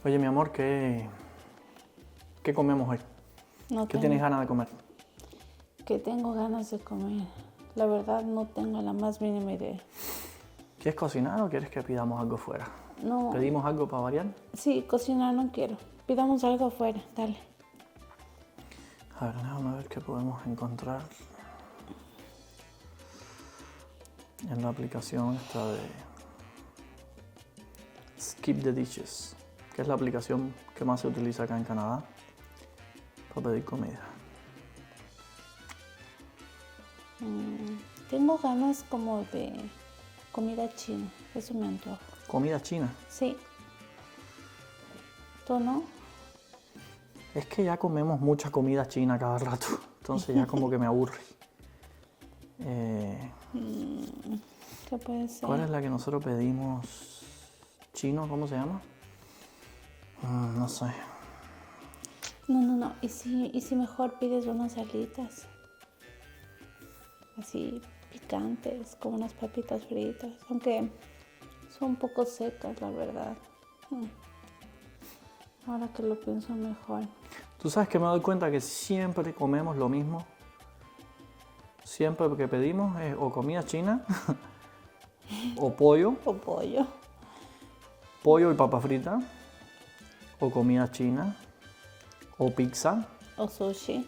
Oye, mi amor, ¿qué comemos hoy? No ¿Qué tengo, tienes ganas de comer? que tengo ganas de comer. La verdad no tengo la más mínima idea. ¿Quieres cocinar o quieres que pidamos algo fuera? No, ¿Pedimos algo para variar? sí, cocinar no quiero. Pidamos algo afuera, dale. A ver, déjame ver qué podemos encontrar en la aplicación esta de Skip the Dishes, que es la aplicación que más se utiliza acá en Canadá para pedir comida. Tengo ganas como de comida china, eso me antoja. ¿Comida china? Sí. ¿Tú no? Es que ya comemos mucha comida china cada rato, entonces ya como que me aburre. ¿Qué puede ser? ¿Cuál es la que nosotros pedimos? ¿Chino? ¿Cómo se llama? No sé. No. ¿Y si mejor pides unas alitas? Así picantes, como unas papitas fritas. Aunque son un poco secas, la verdad. Ahora que lo pienso mejor. Tú sabes que me doy cuenta que siempre comemos lo mismo. Siempre que pedimos es o comida china o pollo, O pollo. pollo y papa frita, o comida china, o pizza, O sushi.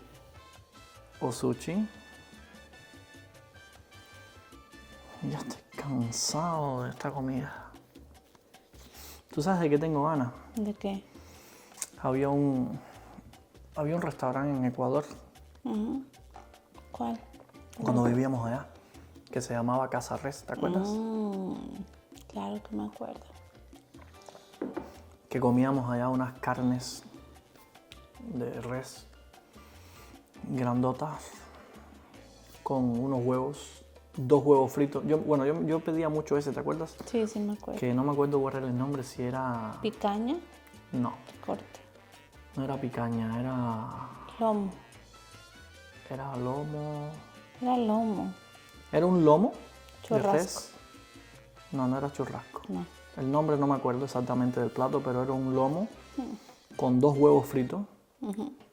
o sushi. Ya estoy cansado de esta comida. ¿Tú sabes de qué tengo ganas? ¿De qué? Había un restaurante en Ecuador Ujú. ¿Cuál? cuando vivíamos allá que se llamaba Casa Res, ¿te acuerdas? Claro que me acuerdo. Que comíamos allá unas carnes de res grandotas con unos huevos, 2 huevos fritos. Yo pedía mucho ese, ¿te acuerdas? Sí, sí me acuerdo. Que no me acuerdo cuál era el nombre, si era... Picaña, No, corte. no era picaña, Lomo. era lomo... Era lomo. ¿Era un lomo de Churrasco. res? No era churrasco. No. El nombre no me acuerdo exactamente del plato, pero era un lomo con 2 huevos fritos,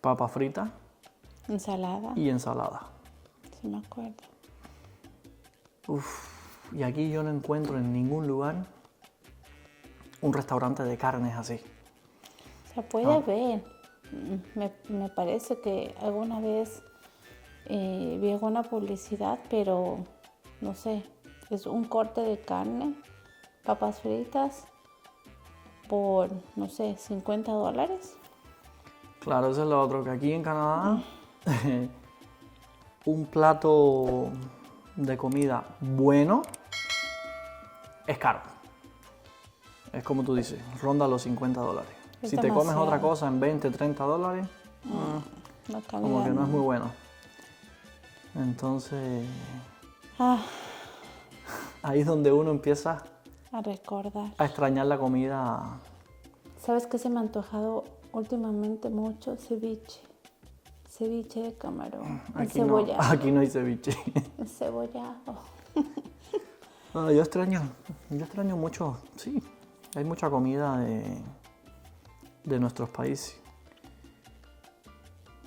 papa frita Ensalada. y ensalada. Sí me acuerdo. Y aquí yo no encuentro en ningún lugar un restaurante de carnes así. O sea, puede ver. Me parece que alguna vez vi alguna publicidad, pero no sé. Es un corte de carne, papas fritas, por, no sé, $50. Claro, eso es lo otro, que aquí en Canadá un plato de comida bueno es caro. Es como tú dices, ronda los $50. Es Si te comes demasiado. otra cosa en $20, $30, La como calidad que no es no. muy bueno. Entonces, Ah, ahí es donde uno empieza a recordar. a extrañar la comida. ¿Sabes qué se me ha antojado últimamente mucho? Ceviche. Ceviche de camarón. Aquí no, Encebollado. aquí no hay ceviche. Encebollado. No, yo extraño mucho, sí, hay mucha comida de nuestros países.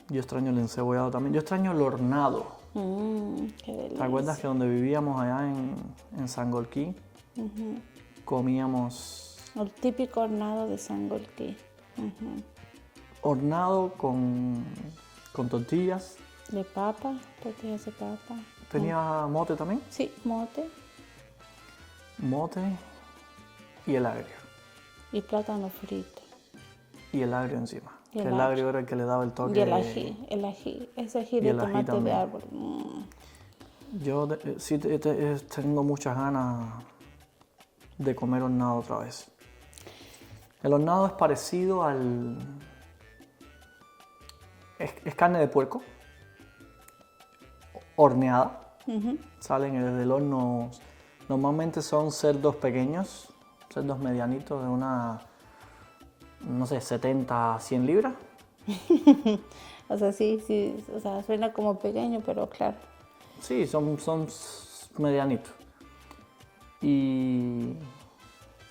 Yo extraño el encebollado también, yo extraño el hornado. Qué delicia. ¿Te acuerdas que donde vivíamos allá en Sangolquí comíamos El típico hornado de Sangolquí. hornado con tortillas? De papa, tortillas de papa. ¿Tenía mote también? Sí, mote Mote y el agrio. y plátano frito. Y el agrio encima. Y Que el el agrio era el que le daba el toque. Y el ají, ese ají Y de el ají tomate de también. árbol. Yo sí tengo muchas ganas de comer hornado otra vez. El hornado es parecido al... Es carne de puerco, horneada. Salen desde el horno. Normalmente son cerdos pequeños, cerdos medianitos de una, no sé, 70 a 100 libras. O sea, sí, o sea, suena como pequeño, pero claro. Sí, son medianitos. Y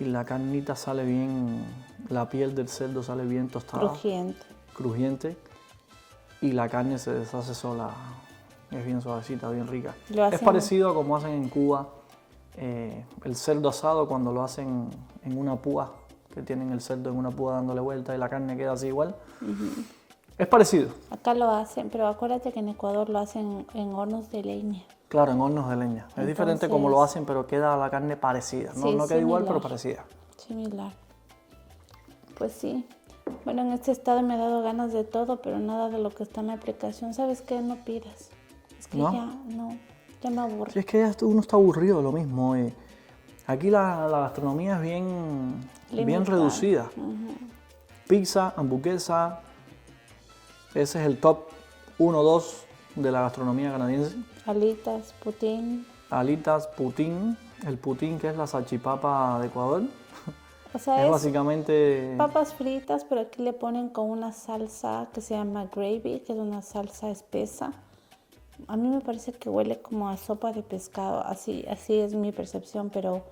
y la carnita sale bien, la piel del cerdo sale bien tostada, crujiente, y la carne se deshace sola, es bien suavecita, bien rica. Es parecido a como hacen en Cuba el cerdo asado cuando lo hacen en una púa, que tienen el cerdo en una púa dándole vuelta y la carne queda así igual. Es parecido. Acá lo hacen, pero acuérdate que en Ecuador lo hacen en hornos de leña. Claro, en hornos de leña. Es diferente como lo hacen, pero queda la carne parecida. No, no queda igual, pero parecida. Similar. Pues sí. Bueno, en este estado me ha dado ganas de todo, pero nada de lo que está en la aplicación. ¿Sabes qué? No pidas. Es que ¿No? ya me aburre. Sí, es que ya uno está aburrido de lo mismo. Aquí la gastronomía es bien reducida. Pizza, hamburguesa, ese es el top 1, 2 de la gastronomía canadiense. Alitas, poutine. Alitas, poutine. El poutine, que es la salchipapa de Ecuador. O sea, es básicamente papas fritas, pero aquí le ponen con una salsa que se llama gravy, que es una salsa espesa. A mí me parece que huele como a sopa de pescado, así es mi percepción, pero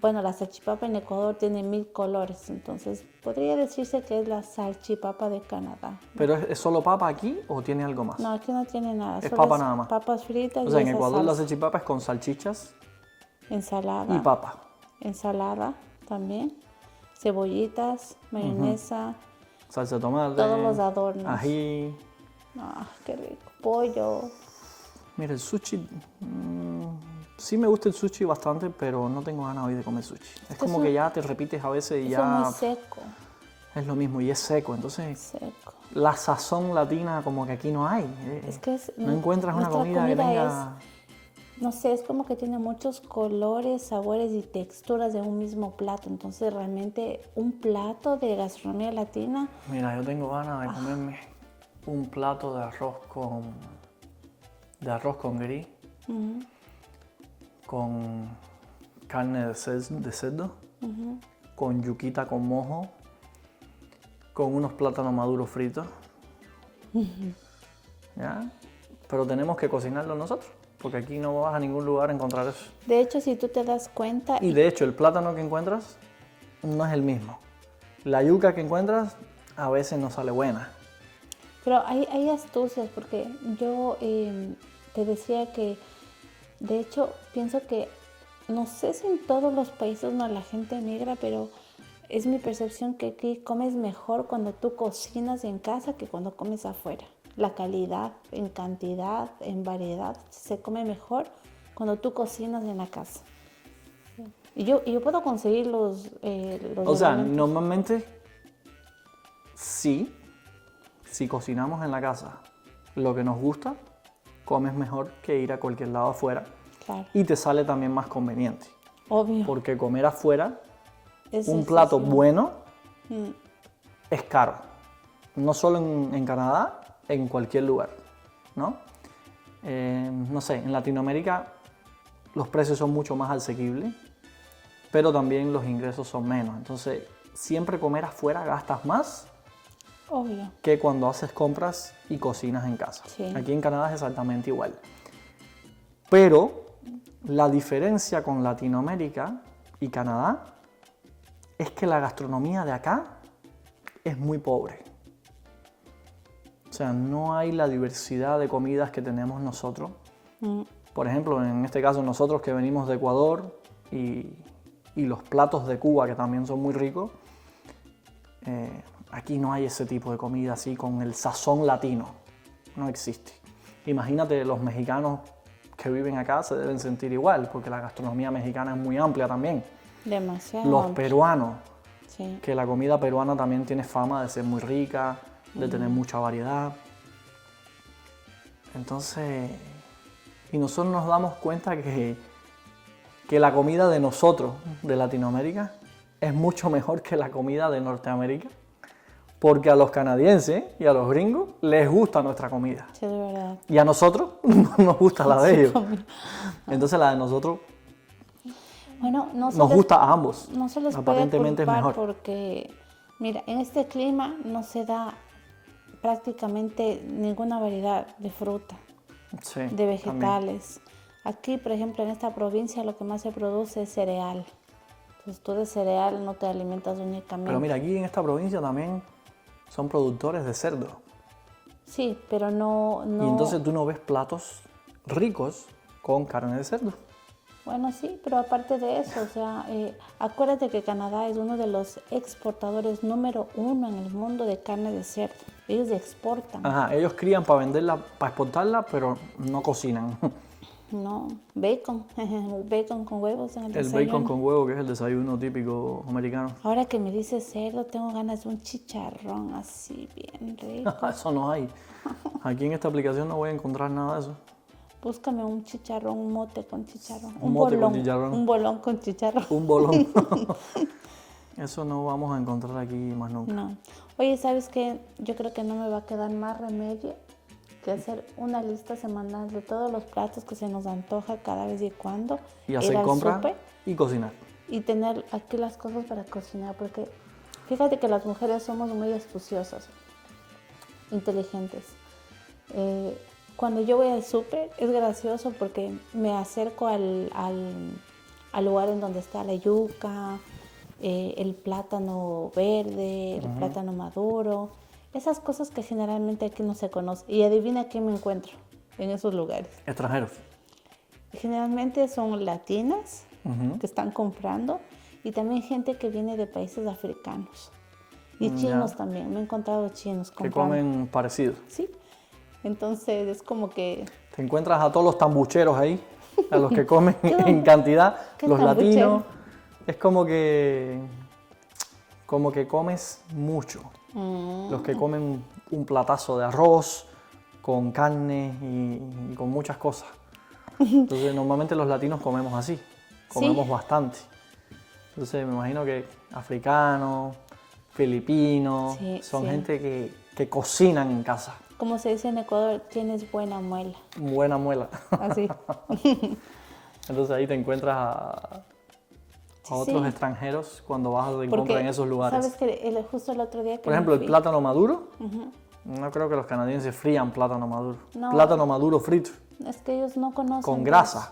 bueno, la salchipapa en Ecuador tiene 1000 colores, entonces podría decirse que es la salchipapa de Canadá. ¿Pero es solo papa aquí o tiene algo más? No, aquí no tiene nada. Es papa nada más. Papas fritas. O sea, en Ecuador la salchipapa es con salchichas, ensalada y papa. Ensalada también, cebollitas, mayonesa, salsa de tomate, todos los adornos. Ají. Qué rico. Pollo. Mira, el sushi, sí me gusta el sushi bastante, pero no tengo ganas hoy de comer sushi. Es como que ya te repites a veces y ya... Es muy seco. Es lo mismo y es seco, entonces... Seco. La sazón latina como que aquí no hay. No encuentras una comida que tenga... No sé, es como que tiene muchos colores, sabores y texturas de un mismo plato. Entonces realmente un plato de gastronomía latina... Mira, yo tengo ganas de comerme un plato de arroz con gris, con carne de cerdo, con yuquita con mojo, con unos plátanos maduros fritos. ¿Ya? Pero tenemos que cocinarlo nosotros, porque aquí no vas a ningún lugar a encontrar eso. De hecho, si tú te das cuenta... Y de hecho, el plátano que encuentras no es el mismo. La yuca que encuentras a veces no sale buena. Pero hay astucias, porque yo te decía que, de hecho, pienso que, no sé si en todos los países la gente migra, pero es mi percepción que aquí comes mejor cuando tú cocinas en casa que cuando comes afuera. La calidad, en cantidad, en variedad, se come mejor cuando tú cocinas en la casa. Y yo puedo conseguir los o sea, normalmente sí. Si cocinamos en la casa lo que nos gusta, comes mejor que ir a cualquier lado afuera. Claro. Y te sale también más conveniente. Obvio. Porque comer afuera, un plato bueno, es caro. No solo en Canadá, en cualquier lugar, ¿no? No sé, en Latinoamérica los precios son mucho más asequibles, pero también los ingresos son menos. Entonces, siempre comer afuera gastas más. Obvio. Que cuando haces compras y cocinas en casa. Sí. Aquí en Canadá es exactamente igual. Pero la diferencia con Latinoamérica y Canadá es que la gastronomía de acá es muy pobre. O sea, no hay la diversidad de comidas que tenemos nosotros. Por ejemplo, en este caso nosotros que venimos de Ecuador y los platos de Cuba, que también son muy ricos, aquí no hay ese tipo de comida así con el sazón latino. No existe. Imagínate, los mexicanos que viven acá se deben sentir igual, porque la gastronomía mexicana es muy amplia también. Demasiado. Los peruanos, sí. Que la comida peruana también tiene fama de ser muy rica, de tener mucha variedad. Entonces, y nosotros nos damos cuenta que la comida de nosotros, de Latinoamérica, es mucho mejor que la comida de Norteamérica. Porque a los canadienses y a los gringos les gusta nuestra comida. Sí, de verdad. Y a nosotros no nos gusta la de ellos. Entonces la de nosotros nos gusta a ambos. No se les aparentemente puede culpar es mejor. Porque, mira, en este clima no se da prácticamente ninguna variedad de fruta, sí, de vegetales. También. Aquí, por ejemplo, en esta provincia lo que más se produce es cereal. Entonces tú de cereal no te alimentas únicamente. Pero mira, aquí en esta provincia también son productores de cerdo. Sí, pero no... Y entonces tú no ves platos ricos con carne de cerdo. Bueno, sí, pero aparte de eso, o sea, acuérdate que Canadá es uno de los exportadores número 1 en el mundo de carne de cerdo. Ellos exportan. Ajá, ellos crían para venderla, para exportarla, pero no cocinan. No, bacon, bacon con huevos en el El desayuno. bacon con huevo, que es el desayuno típico americano. Ahora que me dices cerdo, tengo ganas de un chicharrón así bien rico. Eso no hay. Aquí en esta aplicación no voy a encontrar nada de eso. Búscame un chicharrón, un mote con chicharrón. Un mote con chicharrón. Un bolón con chicharrón. Un bolón. Eso no vamos a encontrar aquí más nunca. No. Oye, ¿sabes qué? Yo creo que no me va a quedar más remedio que hacer una lista semanal de todos los platos que se nos antoja cada vez y cuando. Y hacer al compras súper y cocinar. y tener aquí las cosas para cocinar, porque fíjate que las mujeres somos muy astuciosas, inteligentes. Cuando yo voy al súper es gracioso porque me acerco al lugar en donde está la yuca, el plátano verde, el plátano maduro, esas cosas que generalmente aquí no se conoce. Y adivina qué me encuentro en esos lugares. Extranjeros. Generalmente son latinas que están comprando y también gente que viene de países africanos. Y chinos también, me he encontrado chinos Que comprando. comen parecido. Sí, entonces es como que... Te encuentras a todos los tambucheros ahí, a los que comen en cantidad, ¿Qué los tambuchero? latinos. Es como que comes mucho. Los que comen un platazo de arroz con carne y con muchas cosas. Entonces normalmente los latinos comemos así, comemos bastante. Entonces me imagino que africanos, filipinos, Sí, son sí. gente que cocinan en casa. Como se dice en Ecuador, tienes buena muela. Buena muela. Así. Entonces ahí te encuentras a otros extranjeros cuando vas de compra en esos lugares. Sabes que justo el otro día que Por ejemplo, el fui, plátano maduro. No creo que los canadienses frían plátano maduro. No. Plátano maduro frito, es que ellos no conocen. con de grasa.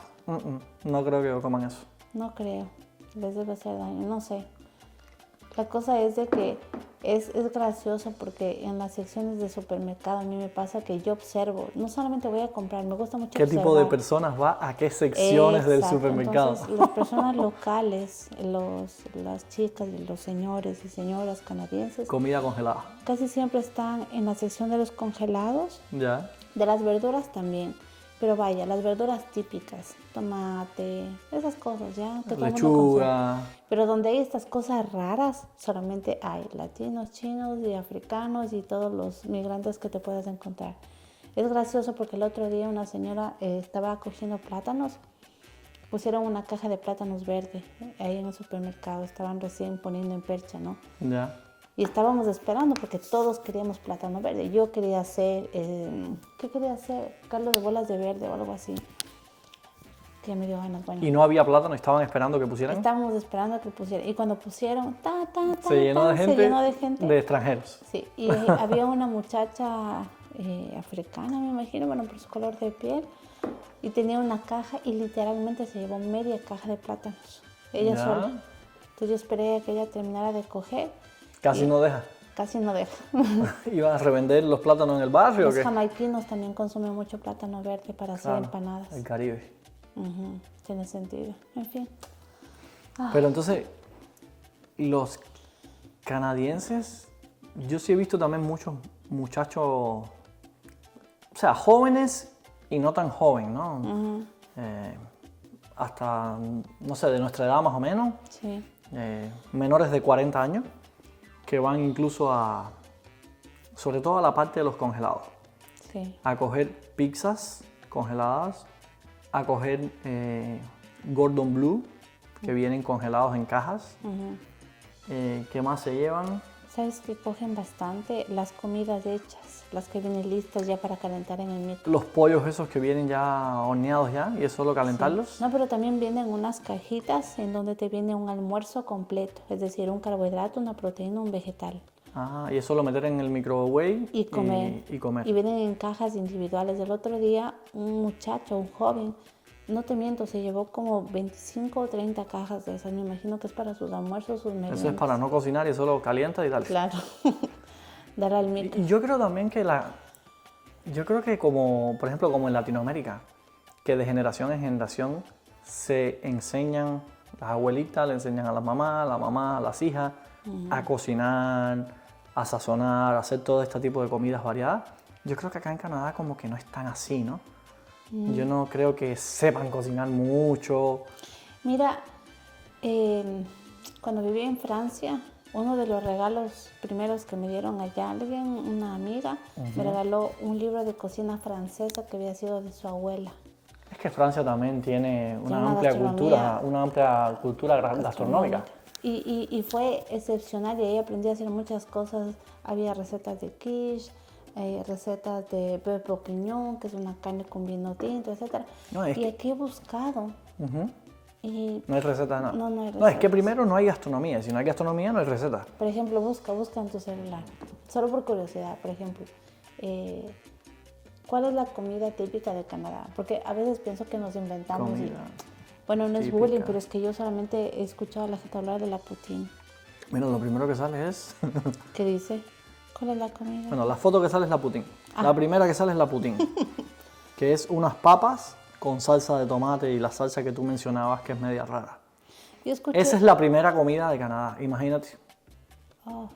No creo que coman eso. eso. No creo. Les debe hacer daño. No sé. La cosa es de que es gracioso porque en las secciones de supermercado a mí me pasa que yo observo. No solamente voy a comprar, me gusta mucho ¿Qué observar. tipo de personas va a qué secciones del Exacto. supermercado? Entonces, las personas locales, las chicas y los señores y señoras canadienses, Comida congelada. casi siempre están en la sección de los congelados, Ya. de las verduras también. Pero vaya, las verduras típicas, tomate, esas cosas, ¿ya? Que todo el mundo consume. Lechuga. Pero donde hay estas cosas raras, solamente hay latinos, chinos y africanos y todos los migrantes que te puedas encontrar. Es gracioso porque el otro día una señora estaba cogiendo plátanos, pusieron una caja de plátanos verde ahí en el supermercado, estaban recién poniendo en percha, ¿no? Ya. Y estábamos esperando porque todos queríamos plátano verde. Yo quería hacer, ¿qué quería hacer? Caldo de bolas de verde o algo así. Que me dio ganas, bueno. Y no había plátano, estaban esperando que pusieran. Estábamos esperando a que pusieran. Y cuando pusieron, Se llenó de gente. se llenó de gente. De extranjeros. Sí, y había una muchacha africana, me imagino, bueno, por su color de piel. Y tenía una caja y literalmente se llevó media caja de plátanos. Ella Ya. sola. Entonces yo esperé a que ella terminara de coger. Casi no deja. Casi no deja. ¿Iban a revender los plátanos en el barrio o Los qué? jamaiquinos también consumen mucho plátano verde para hacer Claro, empanadas. el Caribe. Tiene sentido. En fin. Pero entonces, los canadienses, yo sí he visto también muchos muchachos, o sea, jóvenes y no tan jóvenes, ¿no? Hasta, no sé, de nuestra edad más o menos, Sí. menores de 40 años, que van incluso sobre todo a la parte de los congelados, Sí. a coger pizzas congeladas, a coger Gordon Blue, que vienen congelados en cajas. ¿Qué más se llevan? ¿Sabes que cogen bastante? Las comidas hechas, las que vienen listas ya para calentar en el micro. Los pollos esos que vienen ya horneados ya y es solo calentarlos. No, pero también vienen unas cajitas en donde te viene un almuerzo completo, es decir, un carbohidrato, una proteína, un vegetal. Ah, y es solo meter en el microwave Y comer. y comer. Y vienen en cajas individuales. El otro día un muchacho, un joven, no te miento, se llevó como 25 o 30 cajas de esas. Me imagino que es para sus almuerzos, sus meriendas. Eso es para no cocinar y solo calienta y tal. Claro, dar al micro. Y yo creo también que yo creo que como, por ejemplo, como en Latinoamérica, que de generación en generación se enseñan, las abuelitas le enseñan a las mamás, la mamá a las hijas, a cocinar, a sazonar, a hacer todo este tipo de comidas variadas. Yo creo que acá en Canadá como que no es tan así, ¿no? Yo no creo que sepan cocinar mucho. Mira, cuando viví en Francia, uno de los regalos primeros que me dieron allá alguien, una amiga, me regaló un libro de cocina francesa que había sido de su abuela. Es que Francia también tiene una una amplia cultura gastronómica. Y fue excepcional y ahí aprendí a hacer muchas cosas. Había recetas de quiche, recetas de bœuf bourguignon, que es una carne con vino tinto, etc. No, y aquí he buscado. Y no hay receta, no. No hay No, es que primero no hay gastronomía. Si no hay gastronomía, no hay receta. Por ejemplo, busca en tu celular. Solo por curiosidad, por ejemplo. ¿Cuál es la comida típica de Canadá? Porque a veces pienso que nos inventamos. Bueno, no es típica. bullying, pero es que yo solamente he escuchado a la gente hablar de la poutine. Mira, lo primero que sale es... ¿Qué dice? ¿Cuál es la comida? Bueno, la foto que sale es la poutine. La primera que sale es la poutine, que es unas papas con salsa de tomate y la salsa que tú mencionabas que es media rara. Yo escuché... Esa es la primera comida de Canadá, imagínate. Oh.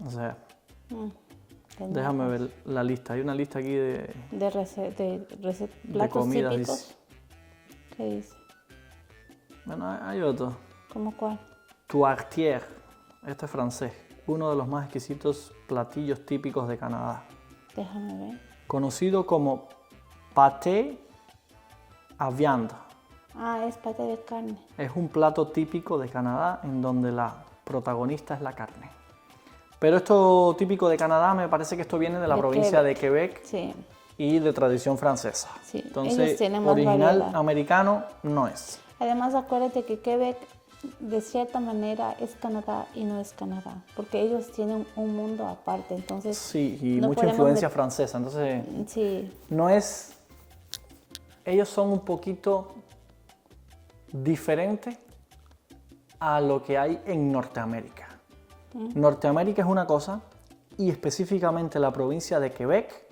O sea, déjame ver la lista. Hay una lista aquí de platos comidas. típicos. ¿Qué dice? Bueno, hay otro. ¿Cómo cuál? Tourtière, este es francés. Uno de los más exquisitos platillos típicos de Canadá. Déjame ver. Conocido como pâté à viande. Ah, es paté de carne. Es un plato típico de Canadá en donde la protagonista es la carne. Pero esto típico de Canadá, me parece que esto viene de la provincia de Quebec y de tradición francesa. Sí. Entonces, original americano no es. Además, acuérdate que Quebec, de cierta manera, es Canadá y no es Canadá, porque ellos tienen un mundo aparte, entonces... Sí, y mucha influencia francesa, entonces... Sí. No es... Ellos son un poquito diferentes a lo que hay en Norteamérica. Norteamérica es una cosa y específicamente la provincia de Quebec,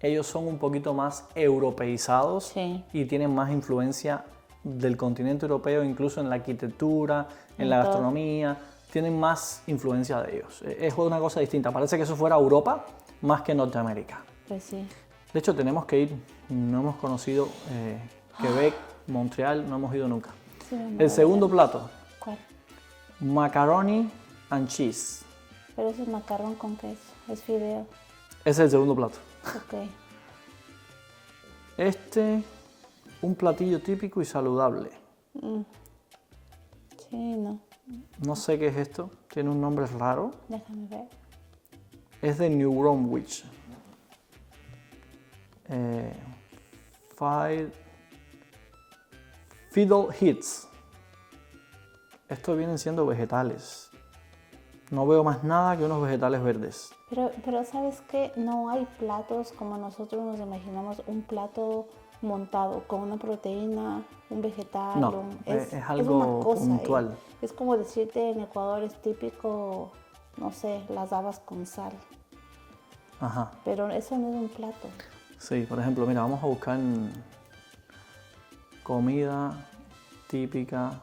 ellos son un poquito más europeizados y tienen más influencia del continente europeo, incluso en la arquitectura, en la gastronomía, tienen más influencia de ellos. Es una cosa distinta, parece que eso fuera Europa más que Norteamérica. Pues sí. De hecho, tenemos que ir, no hemos conocido Quebec, Montreal, no hemos ido nunca. Sí, el segundo plato. ¿Cuál? Macaroni and cheese. Pero eso es macarrón con queso, es fideo. Ese es el segundo plato. Ok. Un platillo típico y saludable. Sí, no. No sé qué es esto, tiene un nombre raro. Déjame ver. Es de New Brunswick. Fiddle Hits. Estos vienen siendo vegetales. No veo más nada que unos vegetales verdes. Pero ¿sabes qué? No hay platos como nosotros nos imaginamos, un plato montado con una proteína, un vegetal. No, es algo una cosa, puntual. Es como decirte en Ecuador es típico, no sé, las habas con sal. Ajá. Pero eso no es un plato. Sí, por ejemplo, mira, vamos a buscar comida típica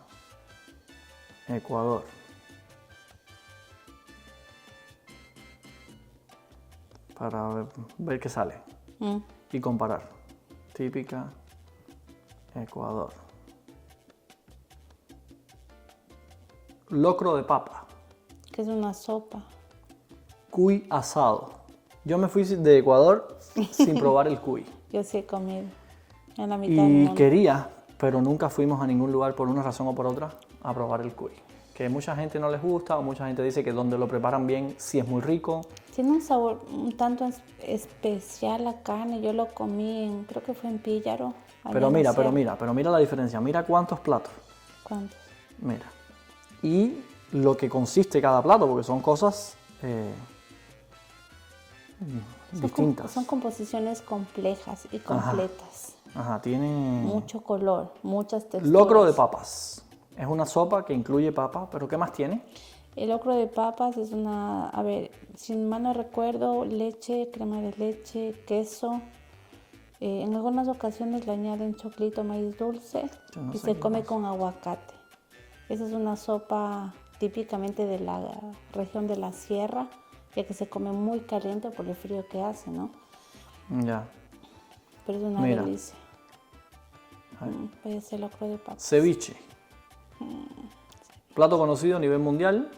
Ecuador. Para ver qué sale y comparar. Típica Ecuador. Locro de papa. Que es una sopa. Cuy asado. Yo me fui de Ecuador sin probar el cuy. Yo sí he comido. En la mitad del mundo. Quería, pero nunca fuimos a ningún lugar por una razón o por otra a probar el cuy. Que mucha gente no les gusta o mucha gente dice que donde lo preparan bien sí es muy rico. Tiene un sabor un tanto especial la carne. Yo lo comí, creo que fue en Píllaro. Pero mira la diferencia. Mira cuántos platos. ¿Cuántos? Mira. Y lo que consiste cada plato, porque son cosas distintas. Son composiciones complejas y completas. Ajá. Ajá, tiene mucho color, muchas texturas. locro de papas. Es una sopa que incluye papa, pero ¿qué más tiene? El locro de papas es una, a ver, si mal no recuerdo, leche, crema de leche, queso. En algunas ocasiones le añaden choclito, maíz dulce Yo no y sé se qué come más. con aguacate. Esa es una sopa típicamente de la región de la sierra, ya que se come muy caliente por el frío que hace, ¿no? Ya. Pero es una Mira. delicia. Puede ser locro de papas. Ceviche. Plato conocido a nivel mundial.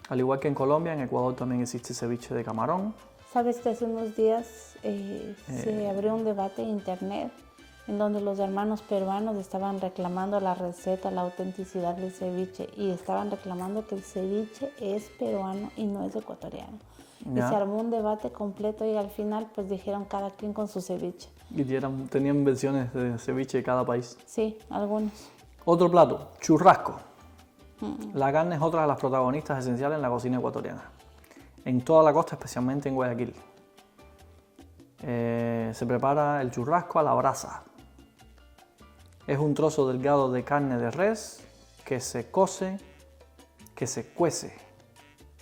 Al igual que en Colombia, en Ecuador también existe ceviche de camarón. Sabes que hace unos días se abrió un debate en internet en donde los hermanos peruanos estaban reclamando la receta, la autenticidad del ceviche y estaban reclamando que el ceviche es peruano y no es ecuatoriano. Ya. Y se armó un debate completo y al final pues dijeron cada quien con su ceviche. Y tenían versiones de ceviche de cada país. Sí, algunos. Otro plato, churrasco. La carne es otra de las protagonistas esenciales en la cocina ecuatoriana. En toda la costa, especialmente en Guayaquil. Se prepara el churrasco a la brasa. Es un trozo delgado de carne de res que se cuece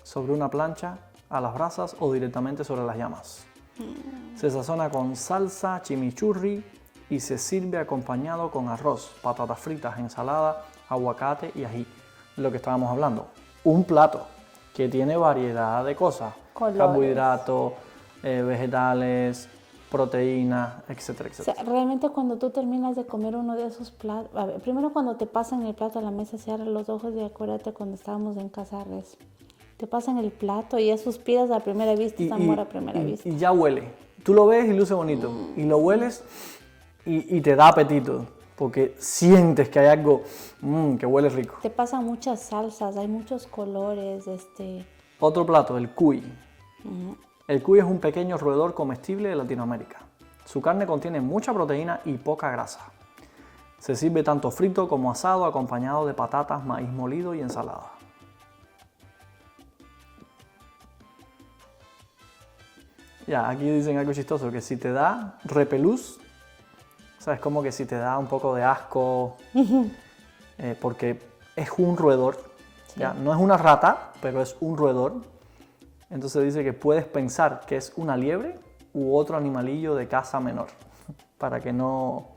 sobre una plancha a las brasas o directamente sobre las llamas. Se sazona con salsa, chimichurri y se sirve acompañado con arroz, patatas fritas, ensalada, aguacate y ají. Lo que estábamos hablando. Un plato que tiene variedad de cosas. Colores. Carbohidratos, vegetales, proteínas, etcétera, O sea, etcétera. realmente cuando tú terminas de comer uno de esos platos, a ver, primero cuando te pasan el plato a la mesa, cierra los ojos y acuérdate cuando estábamos en Casa Res. Te pasan el plato y ya suspiras a primera vista, es amor a primera vista. Y ya huele. Tú lo ves y luce bonito. Y lo hueles y te da apetito. Porque sientes que hay algo que huele rico. Te pasan muchas salsas, hay muchos colores, Otro plato, el cuy. El cuy es un pequeño roedor comestible de Latinoamérica. Su carne contiene mucha proteína y poca grasa. Se sirve tanto frito como asado, acompañado de patatas, maíz molido y ensalada. Ya, aquí dicen algo chistoso, que si te da repelús, o sea, es como que si te da un poco de asco, porque es un roedor, Sí. ya, no es una rata, pero es un roedor. Entonces dice que puedes pensar que es una liebre u otro animalillo de caza menor, para que no...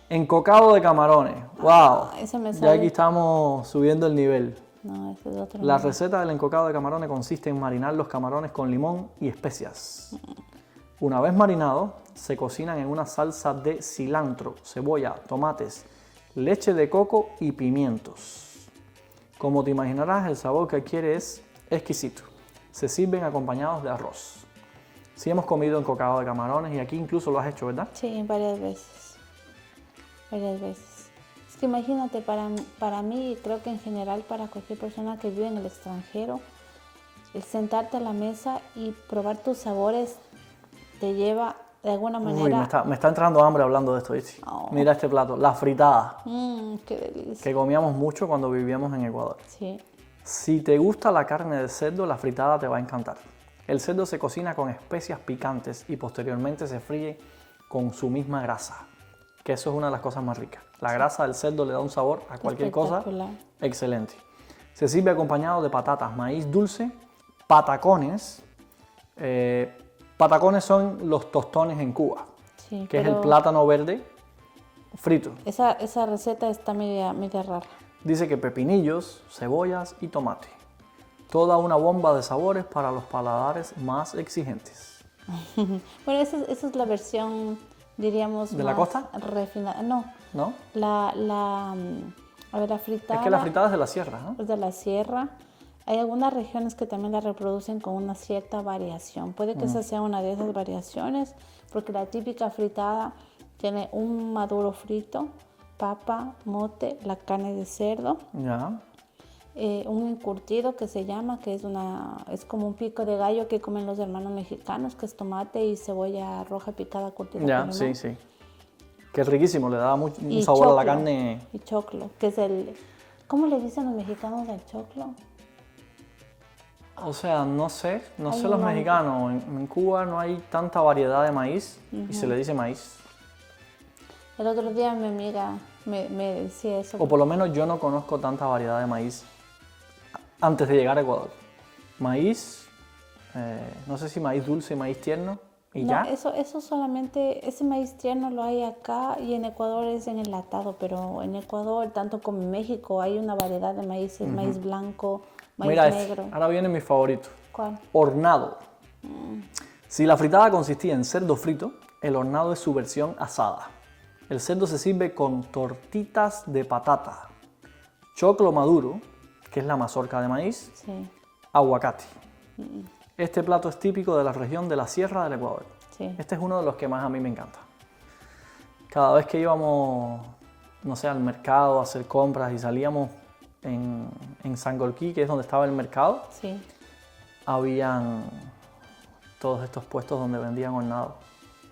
Encocado de camarones, wow, ese me ya sabe. aquí estamos subiendo el nivel. No, ese es otro. La nivel. receta del encocado de camarones consiste en marinar los camarones con limón y especias. Una vez marinados, se cocinan en una salsa de cilantro, cebolla, tomates, leche de coco y pimientos. Como te imaginarás, el sabor que adquiere es exquisito. Se sirven acompañados de arroz. Sí hemos comido encocado de camarones y aquí incluso lo has hecho, ¿verdad? Sí, varias veces. Varias veces. Es que imagínate, para mí y creo que en general para cualquier persona que vive en el extranjero, el sentarte a la mesa y probar tus sabores te lleva de alguna Uy, manera... me está entrando hambre hablando de esto, Itzi. Oh. Mira este plato, la fritada, qué delicia. que comíamos mucho cuando vivíamos en Ecuador. Sí. Si te gusta la carne de cerdo, la fritada te va a encantar. El cerdo se cocina con especias picantes y posteriormente se fríe con su misma grasa, que eso es una de las cosas más ricas. La grasa del cerdo le da un sabor a cualquier cosa Espectacular. excelente. Se sirve acompañado de patatas, maíz dulce, patacones. Patacones son los tostones en Cuba, Sí, que es el pero plátano verde frito. esa receta está media rara. Dice que pepinillos, cebollas y tomate. Toda una bomba de sabores para los paladares más exigentes. Bueno, esa es la versión, diríamos, ¿De la más costa? refinada. No, ¿No? a ver, la fritada Es que la fritada es de la sierra, ¿no? es de la sierra. Hay algunas regiones que también la reproducen con una cierta variación. Puede que esa sea una de esas variaciones, porque la típica fritada tiene un maduro frito, papa, mote, la carne de cerdo, Ya. un encurtido que se llama, que es como un pico de gallo que comen los hermanos mexicanos, que es tomate y cebolla roja picada curtida Ya, con sí, limón. sí. Que es riquísimo, le da un Y sabor a la choclo, carne. Y choclo, que es ¿cómo le dicen los mexicanos al choclo? O sea, no sé Hay los un nombre. mexicanos. En Cuba no hay tanta variedad de maíz y se le dice maíz. El otro día mi amiga me decía eso. O por lo menos yo no conozco tanta variedad de maíz antes de llegar a Ecuador. Maíz, no sé si maíz dulce y maíz tierno y No, ya. eso solamente, ese maíz tierno lo hay acá y en Ecuador es en enlatado, pero en Ecuador, tanto como en México, hay una variedad de maíces, maíz blanco, maíz Mira negro. ahora viene mi favorito. ¿Cuál? Hornado. Si la fritada consistía en cerdo frito, el hornado es su versión asada. El cerdo se sirve con tortitas de patata, choclo maduro, que es la mazorca de maíz, Sí, aguacate. Este plato es típico de la región de la Sierra del Ecuador. sí. Este es uno de los que más a mí me encanta. Cada vez que íbamos, no sé, al mercado a hacer compras y salíamos en Sangolquí, que es donde estaba el mercado, Sí, habían todos estos puestos donde vendían hornado.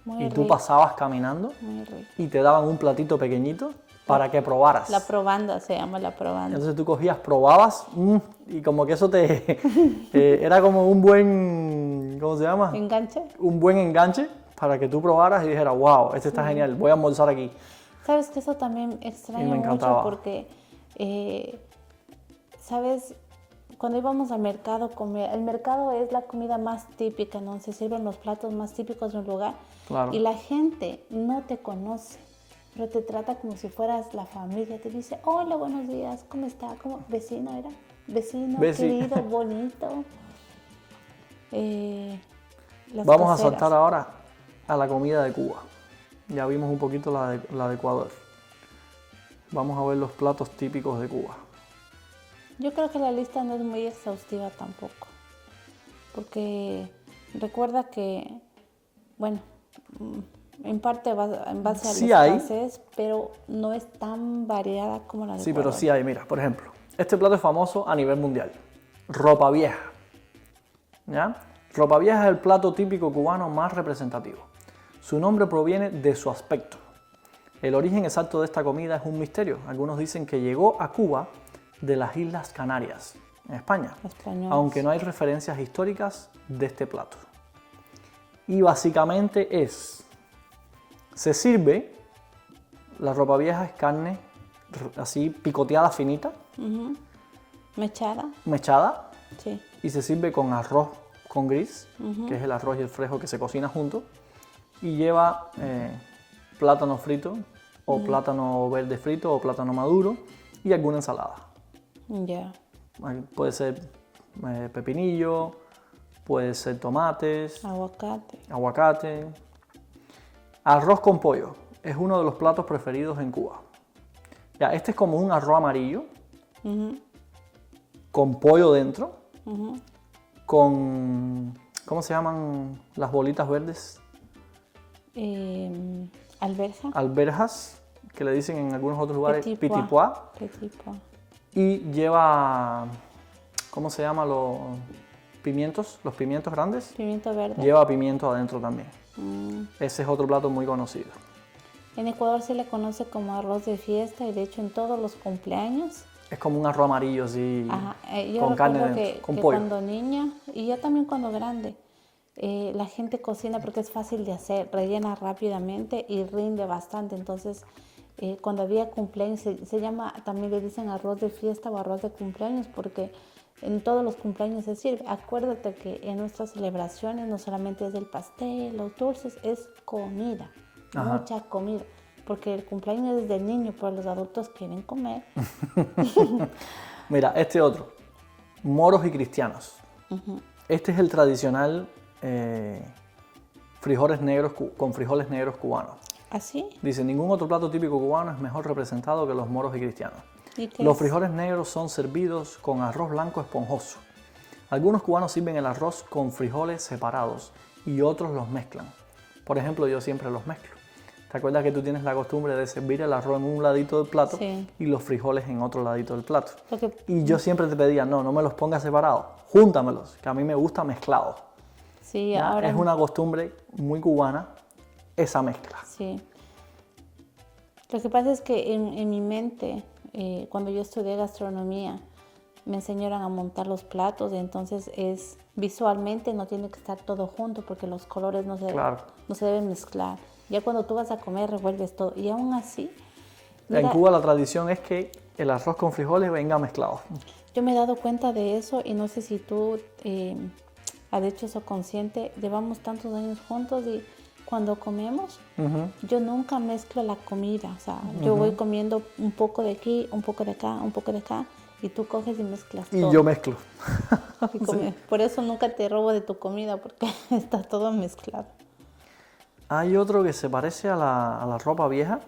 muy Y tú rico, pasabas caminando muy rico. y te daban un platito pequeñito para que probaras. La probanda se llama la probanda. Entonces tú cogías, probabas y como que eso te era como un buen, ¿cómo se llama? ¿Enganche? Un buen enganche para que tú probaras y dijeras, wow, este está genial, voy a almorzar aquí. Sabes que eso también Y extraño me mucho encantaba. porque, sabes, cuando íbamos al mercado a comer, el mercado es la comida más típica, ¿no? Se sirven los platos más típicos de un lugar Claro. y la gente no te conoce, pero te trata como si fueras la familia. Te dice, hola, buenos días, ¿cómo está? ¿Cómo? ¿Vecino era? Vecino, Veci. querido, bonito. Las Vamos a caseras. saltar ahora a la comida de Cuba. Ya vimos un poquito la de Ecuador. Vamos a ver los platos típicos de Cuba. Yo creo que la lista no es muy exhaustiva tampoco, porque recuerda que, bueno, en parte en base a Sí la hay. escasez, pero no es tan variada como la de Sí, pero Ecuador. sí hay, mira, por ejemplo, este plato es famoso a nivel mundial. Ropa vieja. ¿Ya? Ropa vieja es el plato típico cubano más representativo. Su nombre proviene de su aspecto. El origen exacto de esta comida es un misterio. Algunos dicen que llegó a Cuba de las Islas Canarias, en España, Españoles. aunque no hay referencias históricas de este plato. Y básicamente se sirve, la ropa vieja es carne así picoteada finita, Mechada, mechada, sí. y se sirve con arroz con gris, que es el arroz y el frijol que se cocina juntos, y lleva plátano frito, o plátano verde frito, o plátano maduro, y alguna ensalada. Ya. Puede ser pepinillo, puede ser tomates, Aguacate. aguacate. Arroz con pollo es uno de los platos preferidos en Cuba. Ya, este es como un arroz amarillo, con pollo dentro, con, ¿cómo se llaman las bolitas verdes? Alberja. Alberjas, que le dicen en algunos otros lugares Petit pitipuá. Petit pois. Y lleva, ¿cómo se llama? Los pimientos grandes. Pimiento verde. Lleva pimiento adentro también. Ese es otro plato muy conocido. En Ecuador se le conoce como arroz de fiesta y de hecho en todos los cumpleaños. Es como un arroz amarillo así, Ajá, yo con carne recuerdo dentro, con que pollo. cuando niña y ya también cuando grande, la gente cocina porque es fácil de hacer, rellena rápidamente y rinde bastante. Entonces, cuando había cumpleaños, se llama, también le dicen arroz de fiesta o arroz de cumpleaños porque en todos los cumpleaños se sirve. Acuérdate que en nuestras celebraciones no solamente es el pastel, los dulces, es comida, Ajá. mucha comida. Porque el cumpleaños es del niño, pero los adultos quieren comer. Mira, este otro, moros y cristianos. Este es el tradicional frijoles negros con frijoles negros cubanos. ¿Así? Dice, ningún otro plato típico cubano es mejor representado que los moros y cristianos. ¿Y qué Los es? frijoles negros son servidos con arroz blanco esponjoso. Algunos cubanos sirven el arroz con frijoles separados y otros los mezclan. Por ejemplo, yo siempre los mezclo. ¿Te acuerdas que tú tienes la costumbre de servir el arroz en un ladito del plato Sí. y los frijoles en otro ladito del plato? Porque Y yo siempre te pedía, no me los pongas separados, júntamelos, que a mí me gusta mezclados. sí, ¿Ya? ahora Es una costumbre muy cubana esa mezcla. sí. Lo que pasa es que en mi mente, cuando yo estudié gastronomía, me enseñaron a montar los platos, entonces es visualmente no tiene que estar todo junto porque los colores no Claro. no se deben mezclar. Ya cuando tú vas a comer revuelves todo y aún así, En mira, Cuba la tradición es que el arroz con frijoles venga mezclado. yo me he dado cuenta de eso y no sé si tú has hecho eso consciente. Llevamos tantos años juntos y cuando comemos, yo nunca mezclo la comida. O sea, yo voy comiendo un poco de aquí, un poco de acá, un poco de acá y tú coges y mezclas Y todo. yo mezclo. Y por eso nunca te robo de tu comida porque está todo mezclado. Hay otro que se parece a la ropa vieja,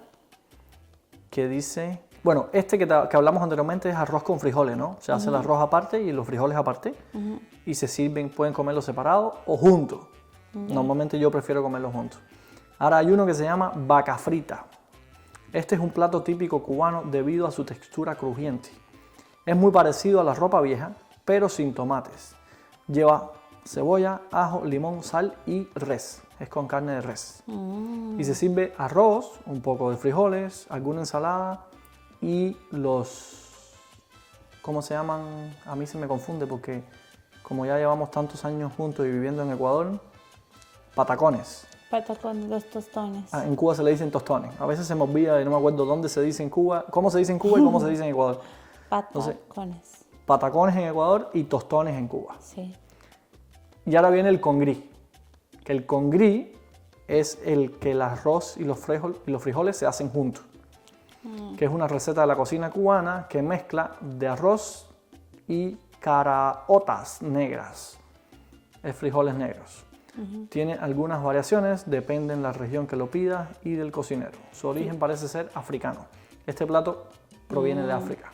que dice... Bueno, este que hablamos anteriormente es arroz con frijoles, ¿no? Se hace el arroz aparte y los frijoles aparte. Y se sirven, pueden comerlos separados o juntos. Normalmente yo prefiero comerlos juntos. Ahora hay uno que se llama vaca frita. Este es un plato típico cubano debido a su textura crujiente. Es muy parecido a la ropa vieja, pero sin tomates. Lleva cebolla, ajo, limón, sal y res. Es con carne de res. Y se sirve arroz, un poco de frijoles, alguna ensalada y los... ¿Cómo se llaman? A mí se me confunde porque como ya llevamos tantos años juntos y viviendo en Ecuador, patacones. Patacones, los tostones. En Cuba se le dicen tostones. A veces se me olvida y no me acuerdo dónde se dice en Cuba, cómo se dice en Cuba y cómo se dice en Ecuador. Patacones. Entonces, patacones en Ecuador y tostones en Cuba. Sí. Y ahora viene el congrí. Que el congrí es el que el arroz y los frijoles se hacen juntos. Que es una receta de la cocina cubana que mezcla de arroz y caraotas negras. Es frijoles negros. Tiene algunas variaciones, depende de la región que lo pida y del cocinero. Su origen parece ser africano. Este plato proviene de África.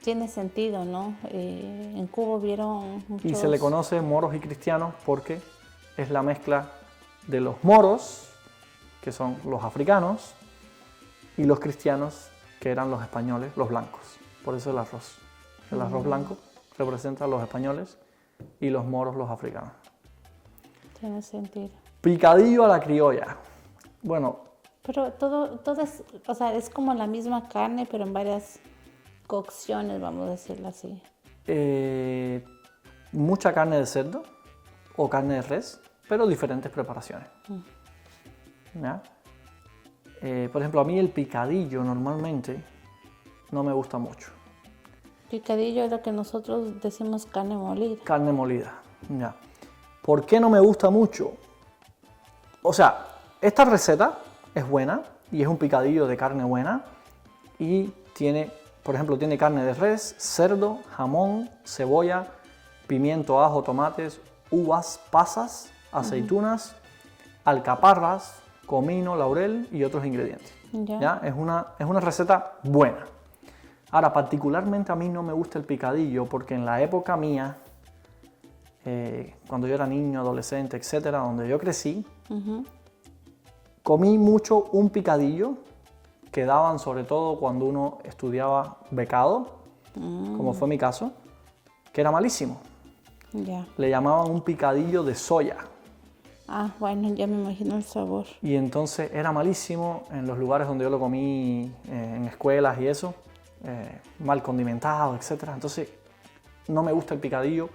Tiene sentido, ¿no? En Cuba hubieron muchos... Y se le conoce moros y cristianos porque es la mezcla de los moros, que son los africanos, y los cristianos, que eran los españoles, los blancos. Por eso el arroz. El arroz blanco representa a los españoles y los moros los africanos. Tiene sentido. Picadillo a la criolla. Bueno, pero todo es, o sea, es como la misma carne, pero en varias cocciones, vamos a decirlo así. Mucha carne de cerdo o carne de res, pero diferentes preparaciones. ¿Ya? Por ejemplo, a mí el picadillo normalmente no me gusta mucho. Picadillo es lo que nosotros decimos carne molida. Carne molida, ya. ¿Por qué no me gusta mucho? O sea, esta receta es buena y es un picadillo de carne buena y tiene, por ejemplo, tiene carne de res, cerdo, jamón, cebolla, pimiento, ajo, tomates, uvas, pasas, aceitunas, alcaparras, comino, laurel y otros ingredientes. ¿Ya? Es una receta buena. Ahora, particularmente a mí no me gusta el picadillo porque en la época mía, cuando yo era niño, adolescente, etcétera, donde yo crecí, comí mucho un picadillo que daban sobre todo cuando uno estudiaba becado, como fue mi caso, que era malísimo. Le llamaban un picadillo de soya. Ah, bueno, ya me imagino el sabor. Y entonces era malísimo en los lugares donde yo lo comí, en escuelas y eso, mal condimentado, etcétera. Entonces no me gusta el picadillo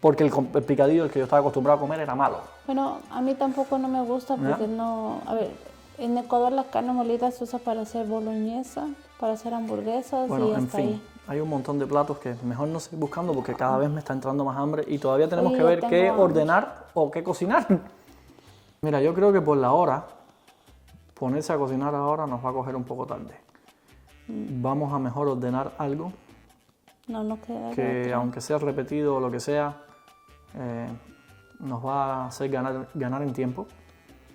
porque el picadillo que yo estaba acostumbrado a comer era malo. Bueno, a mí tampoco no me gusta porque no... A ver, en Ecuador la carne molida se usa para hacer boloñesa, para hacer hamburguesas bueno, y en hasta fin, ahí. Hay un montón de platos que mejor no seguir buscando porque cada vez me está entrando más hambre y todavía tenemos Oye, que ver yo qué tengo ordenar o qué cocinar. Mira, yo creo que por la hora, ponerse a cocinar ahora nos va a coger un poco tarde. Vamos a mejor ordenar algo No queda que otra. aunque sea repetido o lo que sea, nos va a hacer ganar en tiempo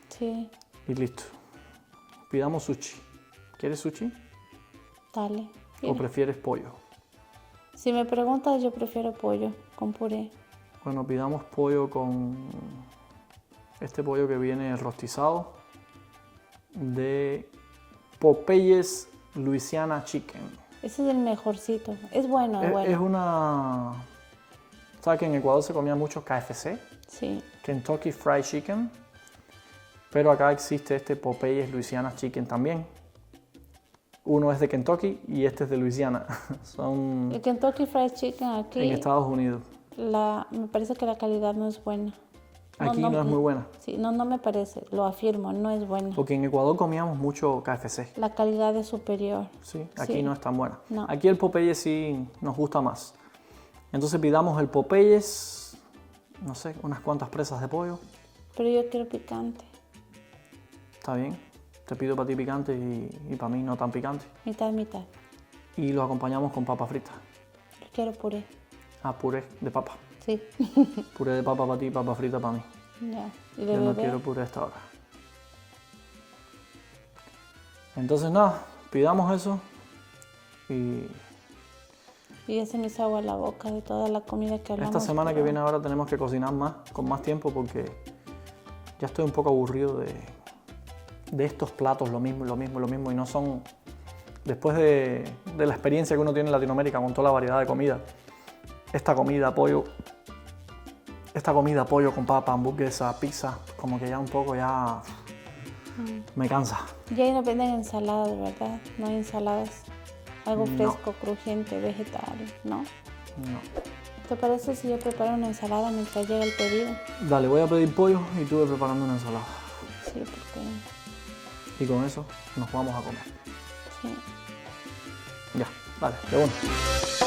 Sí, y listo. Pidamos sushi. ¿Quieres sushi dale. o Bien. prefieres pollo? Si me preguntas, yo prefiero pollo con puré. Bueno, pidamos pollo con este pollo que viene rostizado de Popeyes Louisiana Chicken. Ese es el mejorcito. Es bueno, es bueno. Es una... ¿Sabes que en Ecuador se comía mucho KFC? Sí. Kentucky Fried Chicken. Pero acá existe este Popeyes Louisiana Chicken también. Uno es de Kentucky y este es de Luisiana. Son El Kentucky Fried Chicken aquí, en Estados Unidos. me parece que la calidad no es buena. Aquí no es muy buena. Sí, no me parece, lo afirmo, no es buena. Porque en Ecuador comíamos mucho KFC. La calidad es superior. Sí, aquí Sí. no es tan buena. No. Aquí el Popeye sí nos gusta más. Entonces pidamos el Popeyes, no sé, unas cuantas presas de pollo. Pero yo quiero picante, Está bien. Te pido para ti picante y para mí no tan picante. mitad, mitad. Y lo acompañamos con papa frita. Yo quiero puré, Ah, puré de papa. sí. Puré de papa para ti, papa frita para mí. Ya. ¿Y de Yo no bebé? quiero puré a esta hora. Entonces nada, pidamos eso y Y ya se me hizo agua la boca de toda la comida que hablamos. esta semana que pero- viene ahora tenemos que cocinar más, con más tiempo porque ya estoy un poco aburrido de estos platos, lo mismo y no son, después de la experiencia que uno tiene en Latinoamérica con toda la variedad de comida, esta comida pollo con papa, hamburguesa, pizza, como que ya un poco ya me cansa. Ya ahí no venden ensaladas, ¿verdad? No hay ensaladas. Algo No. fresco, crujiente, vegetal, ¿no? No. ¿Te parece si yo preparo una ensalada mientras llega el pedido? Dale, voy a pedir pollo y tú ve preparando una ensalada. Sí, porque... Y con eso nos vamos a comer. Sí. Ya, dale, de una.